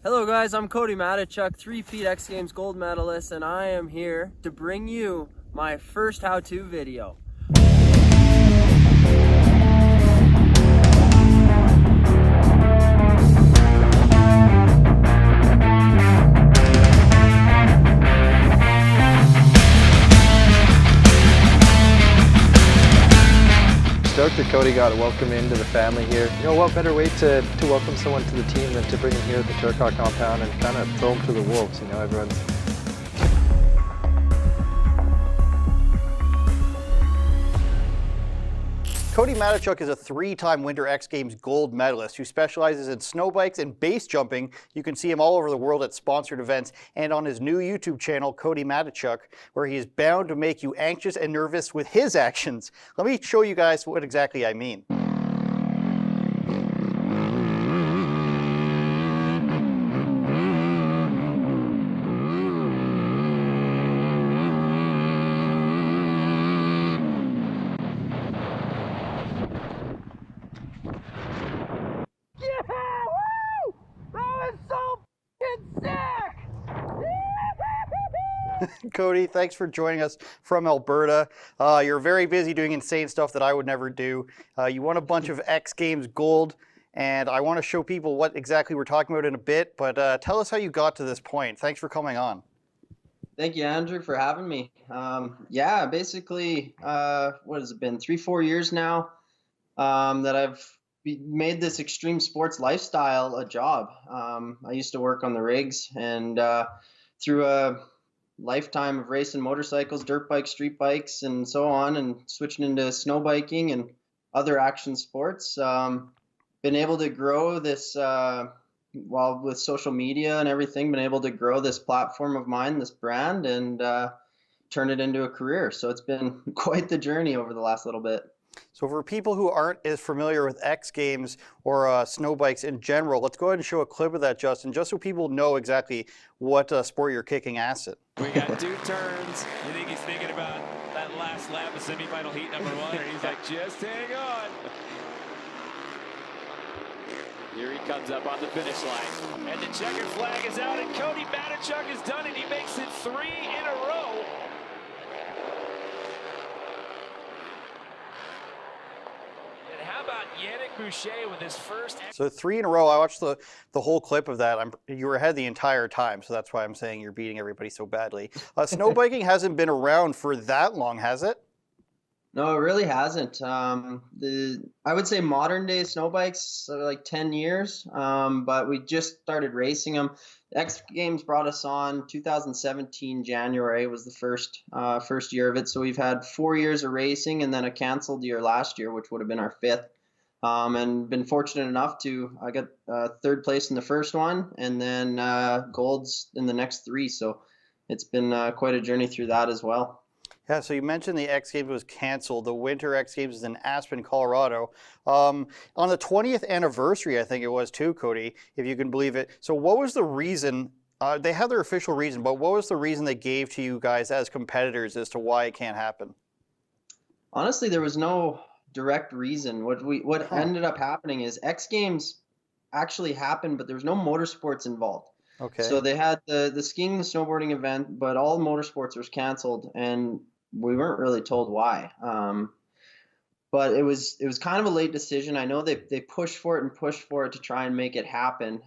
Hello guys, I'm Cody Matechuk, 3-peat X Games gold medalist, and I am here to bring you my first how-to video. Stoked that Cody got welcome into the family here. You know, what better way to welcome someone to the team than to bring him here at the Turcotte compound and kind of throw him to the wolves. You know, everyone's... Cody Matechuk is a 3-time Winter X Games gold medalist who specializes in snow bikes and base jumping. You can see him all over the world at sponsored events and on his new YouTube channel, Cody Matechuk, where he is bound to make you anxious and nervous with his actions. Let me show you guys what exactly I mean. Cody, thanks for joining us from Alberta. You're very busy doing insane stuff that I would never do. You won a bunch of X Games gold, and I want to show people what exactly we're talking about in a bit, but tell us how you got to this point. Thanks for coming on. Thank you, Andrew, for having me. Yeah, basically, what has it been, 3-4 years now that I've made this extreme sports lifestyle a job. I used to work on the rigs, and through a lifetime of racing motorcycles, dirt bikes, street bikes, and so on, and switching into snow biking and other action sports. Been able to grow this, while with social media and everything, been able to grow this platform of mine, this brand, and turn it into a career. So it's been quite the journey over the last little bit. So for people who aren't as familiar with X Games or snow bikes in general, let's go ahead and show a clip of that, Justin, just so people know exactly what sport you're kicking ass at. We got 2 turns. You think he's thinking about that last lap of semifinal heat number 1, and he's like, just hang on. Here he comes up on the finish line. And the checkered flag is out, and Cody Matechuk has done it. He makes it 3 in a row. How about Yannick Boucher with his first... So 3 in a row. I watched the whole clip of that. You were ahead the entire time, so that's why I'm saying you're beating everybody so badly. Snow biking hasn't been around for that long, has it? No, it really hasn't. I would say modern day snow bikes are like 10 years, but we just started racing them. X Games brought us on 2017 January was the first year of it. So we've had 4 years of racing and then a canceled year last year, which would have been our 5th. And been fortunate enough I got 3rd place in the first one and then golds in the next 3. So it's been quite a journey through that as well. Yeah, so you mentioned the X Games was canceled. The Winter X Games is in Aspen, Colorado. On the 20th anniversary, I think it was too, Cody, if you can believe it. So what was the reason, they had their official reason, but what was the reason they gave to you guys as competitors as to why it can't happen? Honestly, there was no direct reason. What ended up happening is X Games actually happened, but there was no motorsports involved. Okay. So they had the skiing and snowboarding event, but all motorsports was canceled, and we weren't really told why. But it was kind of a late decision. I know they pushed for it to try and make it happen.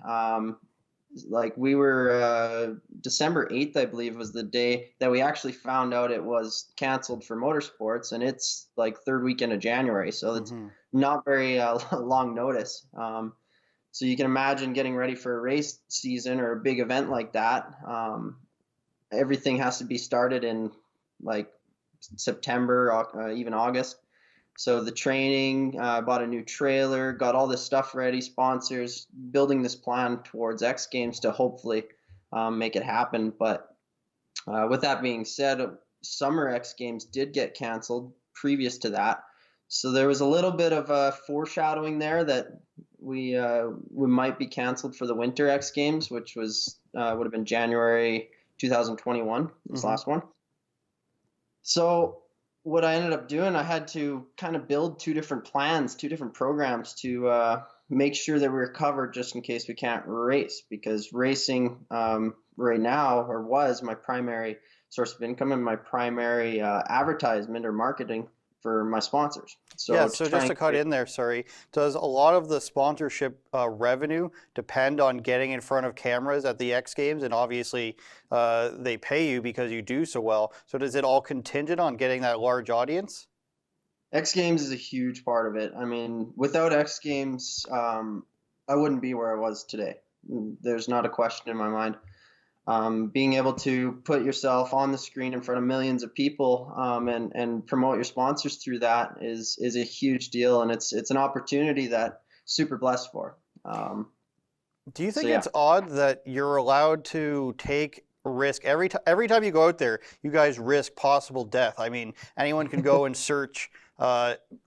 Like we were December 8th, I believe, was the day that we actually found out it was canceled for motorsports, and it's like 3rd weekend of January, so it's not very long notice. So you can imagine getting ready for a race season or a big event like that. Everything has to be started in like September, even August. So the training, bought a new trailer, got all this stuff ready, sponsors, building this plan towards X Games to hopefully make it happen. But with that being said, Summer X Games did get canceled previous to that. So there was a little bit of a foreshadowing there that we might be canceled for the Winter X Games, which was would have been January 2021, this last one. So what I ended up doing, I had to kind of build 2 different plans, 2 different programs to make sure that we're covered just in case we can't race, because racing right now, or was, my primary source of income and my primary advertisement or marketing for my sponsors. Yeah, So to so try just to and cut in there, sorry, does a lot of the sponsorship revenue depend on getting in front of cameras at the X Games? And obviously they pay you because you do so well. So does it all contingent on getting that large audience? X Games is a huge part of it. I mean, without X Games, I wouldn't be where I was today. There's not a question in my mind. Being able to put yourself on the screen in front of millions of people and promote your sponsors through that is a huge deal, and it's an opportunity that super blessed for. Do you So think yeah. it's odd that you're allowed to take risk every time you go out there? You guys risk possible death. I mean, anyone can go and search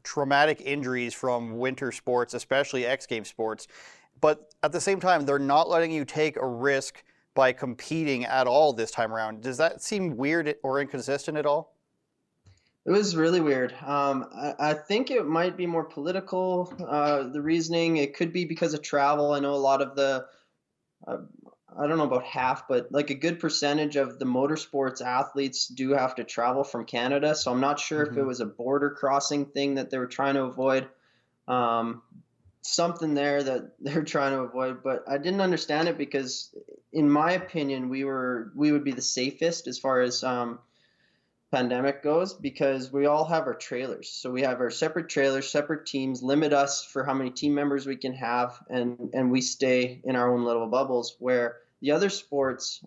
traumatic injuries from winter sports, especially X Games sports. But at the same time, they're not letting you take a risk by competing at all this time around. Does that seem weird or inconsistent at all? It was really weird. I think it might be more political, the reasoning. It could be because of travel. I know a lot of the, I don't know about half, but like a good percentage of the motorsports athletes do have to travel from Canada. So I'm not sure if it was a border crossing thing that they were trying to avoid. Something there that they're trying to avoid, but I didn't understand it because, in my opinion, we would be the safest as far as pandemic goes, because we all have our trailers. So we have our separate trailers, separate teams, limit us for how many team members we can have, and we stay in our own little bubbles. Where the other sports,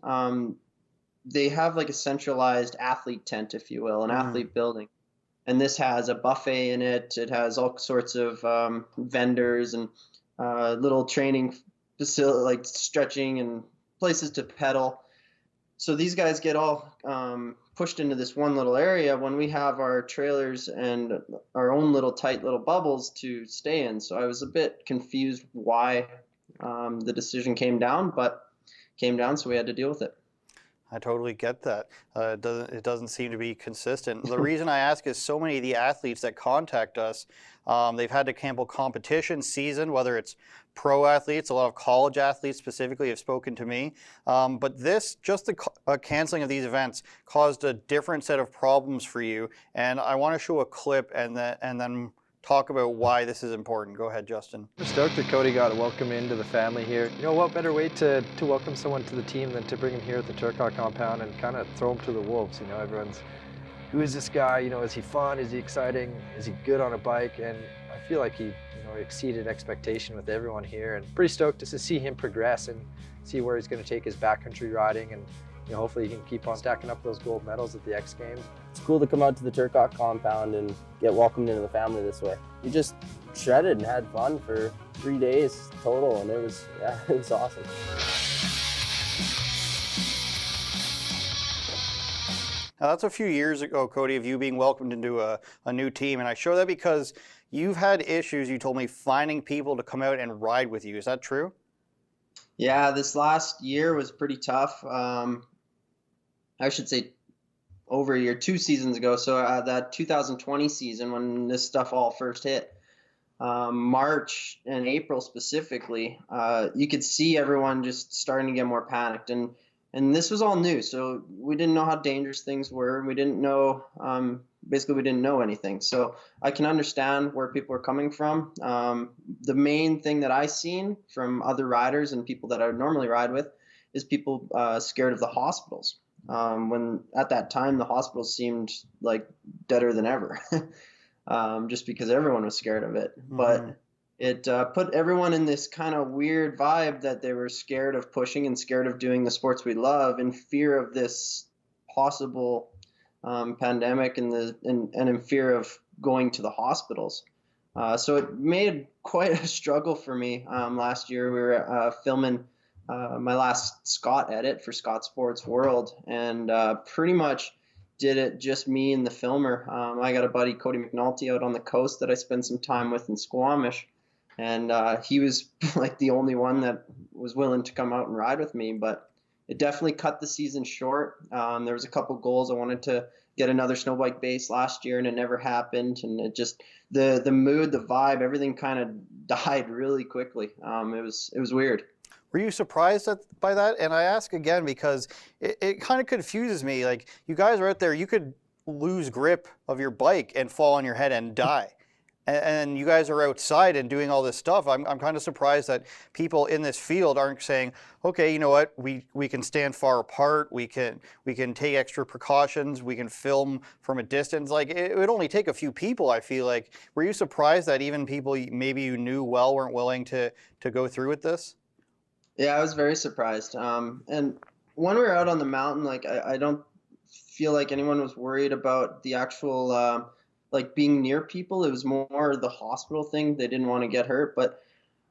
they have like a centralized athlete tent, if you will, an athlete building. And this has a buffet in it. It has all sorts of vendors and little training facility, like stretching and places to pedal. So these guys get all pushed into this one little area when we have our trailers and our own little tight little bubbles to stay in. So I was a bit confused why the decision came down, but came down, so we had to deal with it. I totally get that. It doesn't seem to be consistent. The reason I ask is so many of the athletes that contact us, they've had to cancel competition season, whether it's pro athletes, a lot of college athletes specifically have spoken to me. But just the canceling of these events caused a different set of problems for you. And I want to show a clip and then talk about why this is important. Go ahead, Justin. We're stoked that Cody got welcome into the family here. You know, what better way to welcome someone to the team than to bring him here at the Turcotte compound and kind of throw him to the wolves. You know, everyone's, who is this guy? You know, is he fun? Is he exciting? Is he good on a bike? And I feel like he, exceeded expectation with everyone here, and pretty stoked to see him progress and see where he's going to take his backcountry riding, and hopefully he can keep on stacking up those gold medals at the X Games. It's cool to come out to the Turcotte compound and get welcomed into the family this way. We just shredded and had fun for 3 days total, and it was awesome. Now that's a few years ago, Cody, of you being welcomed into a new team, and I show that because you've had issues, you told me, finding people to come out and ride with you. Is that true? Yeah, this last year was pretty tough. I should say over a year, 2 seasons ago. So that 2020 season, when this stuff all first hit, March and April specifically, you could see everyone just starting to get more panicked. And this was all new, so we didn't know how dangerous things were. We didn't know, basically we didn't know anything. So I can understand where people are coming from. The main thing that I seen from other riders and people that I would normally ride with is people scared of the hospitals. When at that time, the hospitals seemed like deader than ever, just because everyone was scared of it. But it put everyone in this kind of weird vibe that they were scared of pushing and scared of doing the sports we love, in fear of this possible pandemic and in fear of going to the hospitals. So it made quite a struggle for me. Last year we were filming my last Scott edit for Scott Sports World, and pretty much did it just me and the filmer. I got a buddy, Cody Matechuk, out on the coast that I spent some time with in Squamish. And he was like the only one that was willing to come out and ride with me. But it definitely cut the season short. There was a couple goals I wanted to get another snow bike base last year, and it never happened. And it just the mood, the vibe, everything kind of died really quickly. It was weird. Were you surprised by that? And I ask again because it kind of confuses me. Like, you guys are out there, you could lose grip of your bike and fall on your head and die. And you guys are outside and doing all this stuff. I'm kind of surprised that people in this field aren't saying, okay, you know what, we can stand far apart, we can take extra precautions, we can film from a distance. Like, it would only take a few people, I feel like. Were you surprised that even people maybe you knew well weren't willing to go through with this? Yeah, I was very surprised. And when we were out on the mountain, like I don't feel like anyone was worried about the actual like being near people. It was more the hospital thing. They didn't want to get hurt. But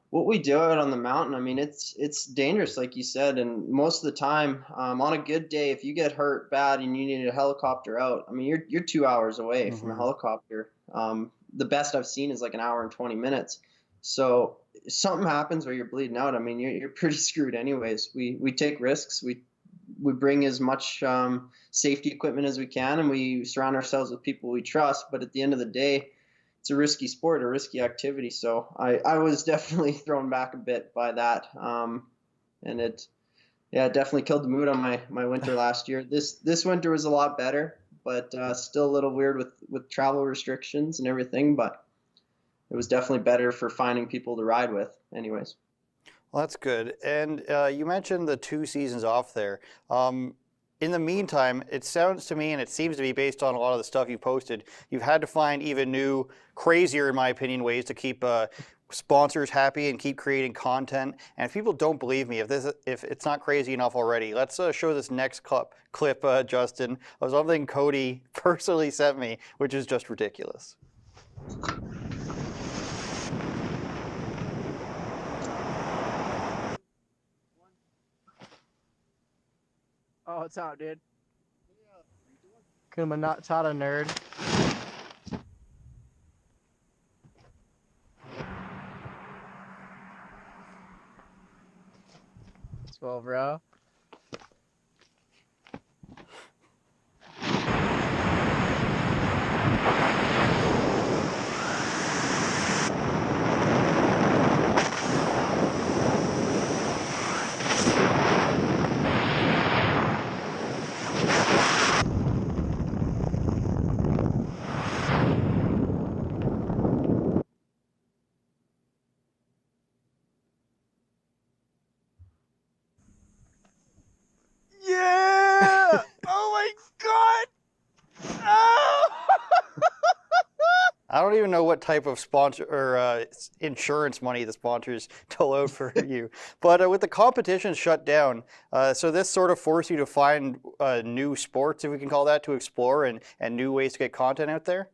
what we do out on the mountain, I mean, it's dangerous, like you said. And most of the time, on a good day, if you get hurt bad and you need a helicopter out, I mean, you're 2 hours away from a helicopter. The best I've seen is like an hour and 20 minutes. So if something happens where you're bleeding out, I mean, you're pretty screwed anyways. We take risks. We bring as much safety equipment as we can, and we surround ourselves with people we trust. But at the end of the day, it's a risky sport, a risky activity. So I was definitely thrown back a bit by that. And it definitely killed the mood on my winter last year. This winter was a lot better, but still a little weird with travel restrictions and everything. But it was definitely better for finding people to ride with anyways. Well, that's good. And you mentioned the 2 seasons off there. In the meantime, it sounds to me, and it seems to be based on a lot of the stuff you posted, you've had to find even new, crazier, in my opinion, ways to keep sponsors happy and keep creating content. And if people don't believe me, if it's not crazy enough already, let's show this next clip, Justin, of something Cody personally sent me, which is just ridiculous. Oh, what's up, dude? Kuma Matata nerd. Swell, bro. Yeah! Oh my god! Oh! I don't even know what type of sponsor or insurance money the sponsors dole out for you. But with the competition shut down, so this sort of forced you to find new sports, if we can call that, to explore and new ways to get content out there?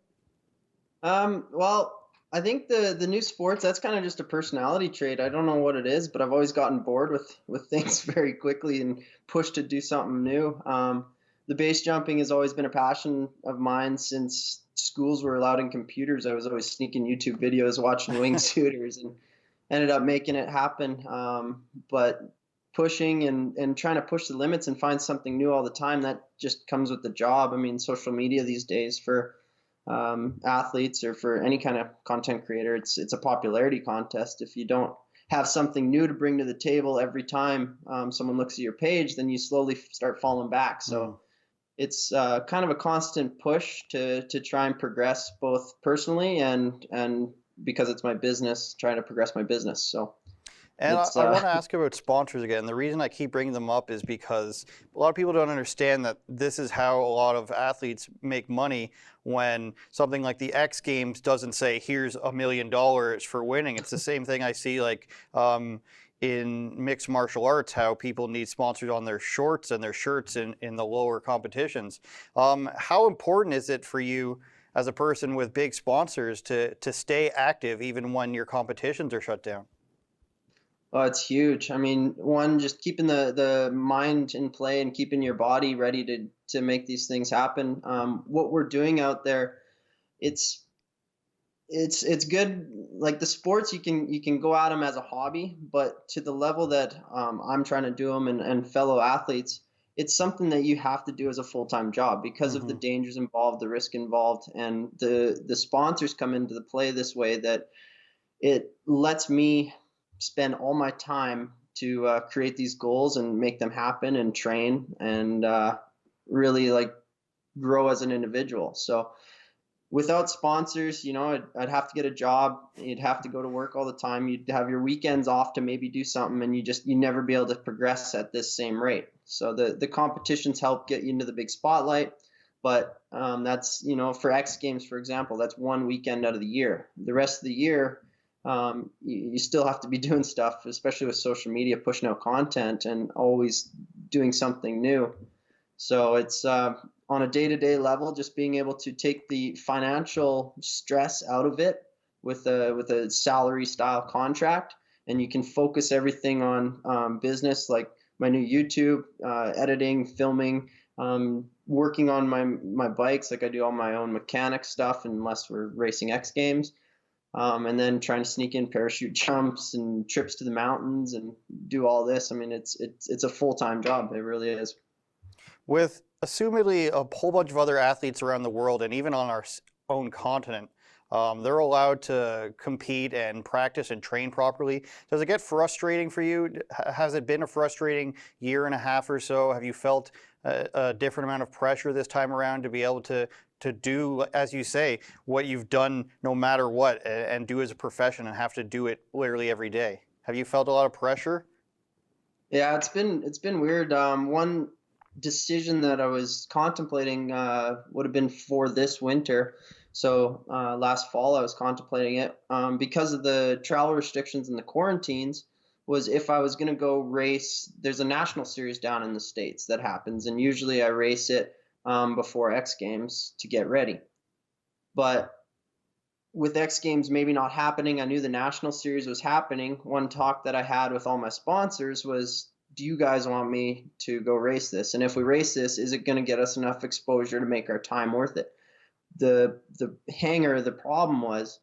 Well, I think the new sports, that's kind of just a personality trait. I don't know what it is, but I've always gotten bored with things very quickly and pushed to do something new. The base jumping has always been a passion of mine since schools were allowed in computers. I was always sneaking YouTube videos, watching wingsuiters, and ended up making it happen. But pushing and trying to push the limits and find something new all the time, that just comes with the job. I mean, social media these days for athletes or for any kind of content creator, it's a popularity contest. If you don't have something new to bring to the table every time someone looks at your page, then you slowly start falling back. So it's kind of a constant push to try and progress both personally and because it's my business, trying to progress my business. So. And I want to ask about sponsors again. The reason I keep bringing them up is because a lot of people don't understand that this is how a lot of athletes make money when something like the X Games doesn't say, here's $1 million for winning. It's the same thing I see like in mixed martial arts, how people need sponsors on their shorts and their shirts in the lower competitions. How important is it for you as a person with big sponsors to stay active even when your competitions are shut down? Oh, it's huge. I mean, one, just keeping the mind in play and keeping your body ready to make these things happen. What we're doing out there, it's good. Like the sports, you can go at them as a hobby, but to the level that I'm trying to do them and fellow athletes, it's something that you have to do as a full-time job because of the dangers involved, the risk involved, and the sponsors come into the play this way that it lets me spend all my time to create these goals and make them happen and train and really like grow as an individual. So without sponsors, you know, I'd have to get a job. You'd have to go to work all the time. You'd have your weekends off to maybe do something, and you never be able to progress at this same rate. So the competitions help get you into the big spotlight. But that's, you know, for X Games, for example, that's one weekend out of the year. The rest of the year, you still have to be doing stuff, especially with social media, pushing out content and always doing something new. So it's on a day-to-day level, just being able to take the financial stress out of it with a salary style contract, and you can focus everything on business, like my new YouTube, editing, filming, working on my bikes, like I do all my own mechanic stuff unless we're racing X Games, and then trying to sneak in parachute jumps and trips to the mountains and do all this. I mean, it's a full-time job. It really is. With assumedly a whole bunch of other athletes around the world and even on our own continent, they're allowed to compete and practice and train properly. Does it get frustrating for you? Has it been a frustrating year and a half or so? Have you felt a different amount of pressure this time around to be able to do, as you say, what you've done no matter what, and do as a profession and have to do it literally every day? Have you felt a lot of pressure? Yeah, it's been weird. One decision that I was contemplating would have been for this winter. So last fall I was contemplating it because of the travel restrictions and the quarantines, was if I was going to go race. There's a national series down in the States that happens, and usually I race it before X Games to get ready. But with X Games maybe not happening, I knew the national series was happening. One talk that I had with all my sponsors was, do you guys want me to go race this? And if we race this, is it going to get us enough exposure to make our time worth it? The problem was,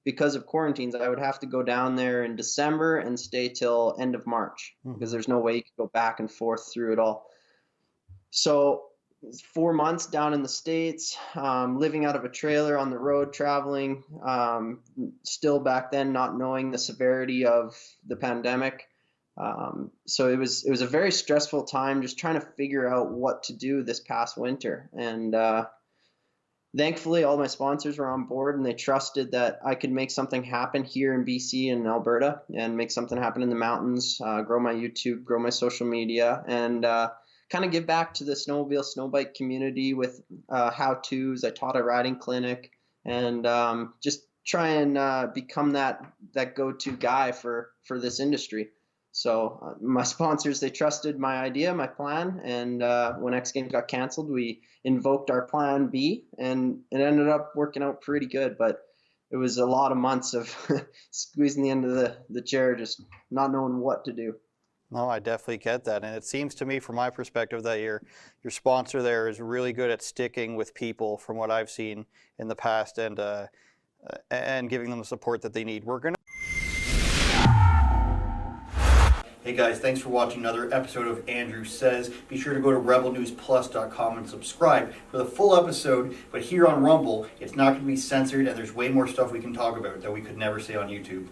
because of quarantines, I would have to go down there in December and stay till end of March because there's no way you could go back and forth through it all. So 4 months down in the States, living out of a trailer on the road, traveling, still back then not knowing the severity of the pandemic. So it was a very stressful time just trying to figure out what to do this past winter. And thankfully, all my sponsors were on board and they trusted that I could make something happen here in BC and Alberta and make something happen in the mountains, grow my YouTube, grow my social media, and kind of give back to the snowmobile, snowbike community with how-tos. I taught a riding clinic and just try and become that go-to guy for this industry. So my sponsors, they trusted my idea, my plan, and when X Games got canceled, we invoked our plan B, and it ended up working out pretty good. But it was a lot of months of squeezing the end of the chair, just not knowing what to do. No, I definitely get that. And it seems to me, from my perspective, that your sponsor there is really good at sticking with people from what I've seen in the past, and giving them the support that they need. Hey guys, thanks for watching another episode of Andrew Says. Be sure to go to rebelnewsplus.com and subscribe for the full episode. But here on Rumble, it's not going to be censored, and there's way more stuff we can talk about that we could never say on YouTube.